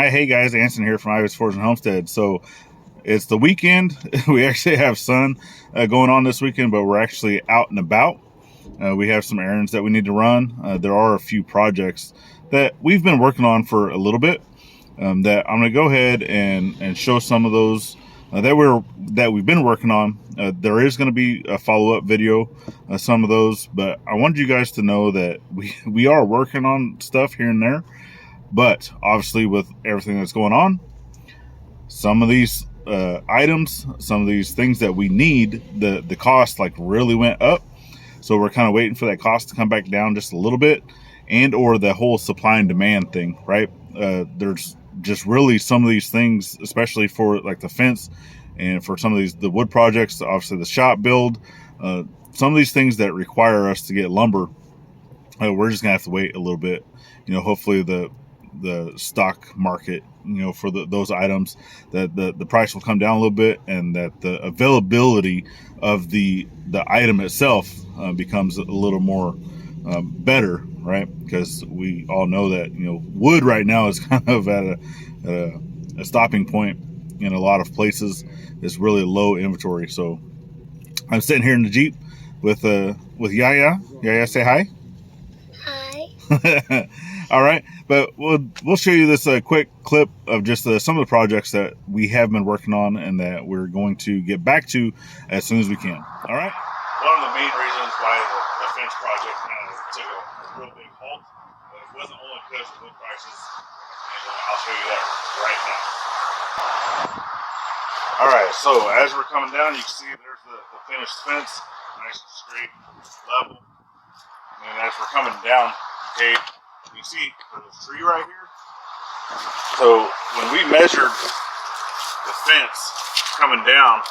Hi, hey guys, Anson here from Ivey's Forge and Homestead. So it's the weekend. We actually have sun going on this weekend, but we're actually out and about. We have some errands that we need to run. There are a few projects that we've been working on for a little bit. That I'm going to go ahead and show some of those that we've been working on. There is going to be a follow-up video, some of those, but I wanted you guys to know that we are working on stuff here and there. But obviously, with everything that's going on, some of these items, some of these things that we need, the cost like really went up. So we're kind of waiting for that cost to come back down just a little bit, and or the whole supply and demand thing, right? There's just really some of these things, especially for like the fence and for some of the wood projects, obviously the shop build, some of these things that require us to get lumber. We're just gonna have to wait a little bit. Hopefully the stock market, for those items, that the price will come down a little bit, and that the availability of the item itself becomes a little more better, right? Because we all know that wood right now is kind of at a stopping point in a lot of places. It's really low inventory. So I'm sitting here in the Jeep with Yaya. Yaya, say hi. Hi. All right, but we'll show you this quick clip of just some of the projects that we have been working on and that we're going to get back to as soon as we can. All right. One of the main reasons why the fence project kind of took a real big halt, it wasn't only because of wood prices, and I'll show you that right now. All right, so as we're coming down, you can see there's the finished fence, nice and straight, level. And as we're coming down, okay, you see there's a tree right here. So when we measured the fence coming down,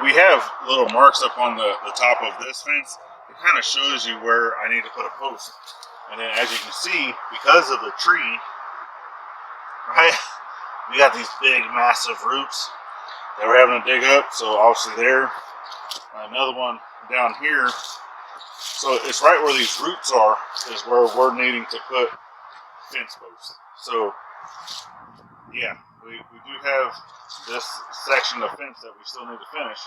we have little marks up on the top of this fence. It kind of shows you where I need to put a post. And then as you can see, because of the tree, right, we got these big massive roots that we're having to dig up. So obviously there, another one down here. So it's right where these roots are is where we're needing to put fence posts. So yeah, we do have this section of fence that we still need to finish.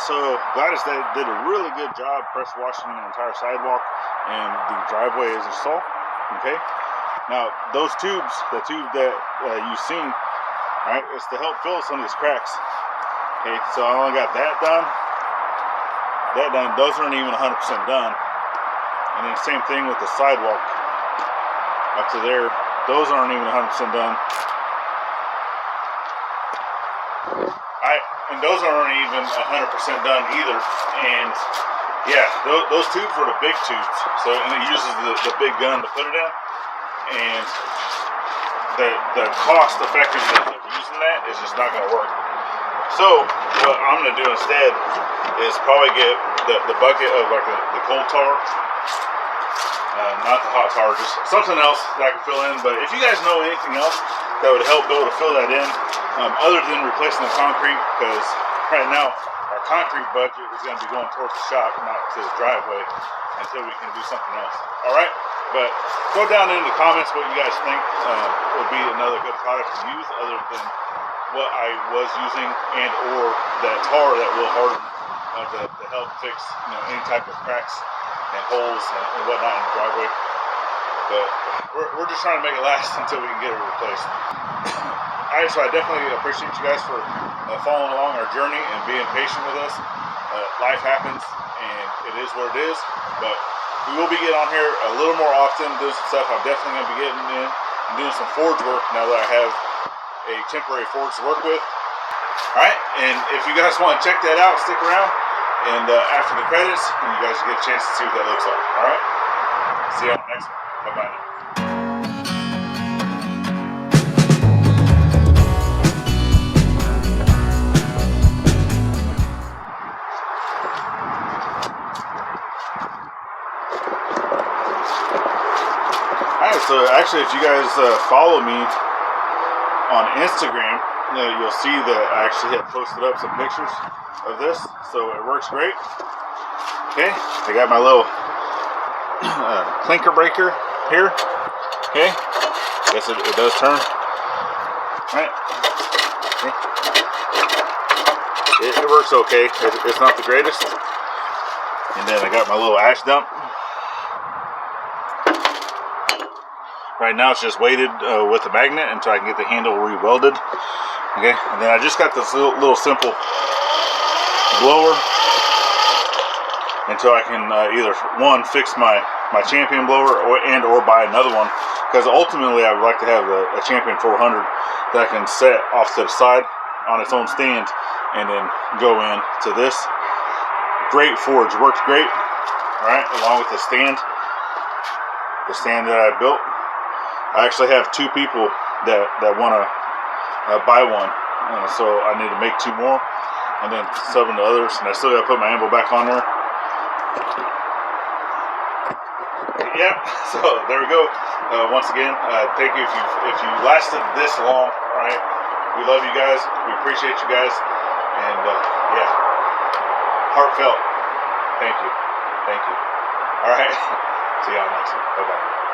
So Gladys did a really good job pressure washing the entire sidewalk and the driveway as you saw. Okay, now those tubes, the tube that you've seen, right, is to help fill some of these cracks. Okay, so I only got that done. Those aren't even 100% done. And then same thing with the sidewalk up to there. Those aren't even 100% done. And those aren't even 100% done either. And yeah, those tubes are the big tubes. So, and it uses the big gun to put it in. And the cost effectiveness of using that is just not going to work. So what I'm gonna do instead is probably get the bucket of like the cold tar, not the hot tar, just something else that I can fill in. But if you guys know anything else that would help be able to fill that in, other than replacing the concrete, because right now our concrete budget is going to be going towards the shop, not to the driveway, until we can do something else. All right, but go down in the comments what you guys think would be another good product to use, other than what I was using, and or that tar that will harden to help fix any type of cracks and holes and whatnot in the driveway. But we're just trying to make it last until we can get it replaced. Alright, so I definitely appreciate you guys for following along our journey and being patient with us. Life happens, and it is what it is. But we will be getting on here a little more often, doing some stuff. I'm definitely going to be getting in and doing some forge work now that I have a temporary forge to work with. Alright, and if you guys want to check that out, stick around. And after the credits, you guys get a chance to see what that looks like. Alright, see you on the next one. Bye-bye. Alright, so actually if you guys follow me on Instagram, you'll see that I actually had posted up some pictures of this, so it works great. Okay, I got my little clinker breaker here. Okay, guess it does turn. Alright, okay. It works okay. It's not the greatest. And then I got my little ash dump. Right now it's just weighted with a magnet until I can get the handle re-welded. Okay, and then I just got this little simple blower until I can either fix my Champion blower or buy another one, because ultimately I would like to have a Champion 400 that I can set off to the side on its own stand and then go in to this. Great forge, works great. Alright, along with the stand that I built. I actually have 2 people that want to buy one, so I need to make 2 more and then sub them to others, and I still got to put my anvil back on there. Yep, so there we go. Once again, thank you if you lasted this long. Alright, we love you guys, we appreciate you guys, and yeah, heartfelt thank you. Alright, see y'all next time. Bye bye.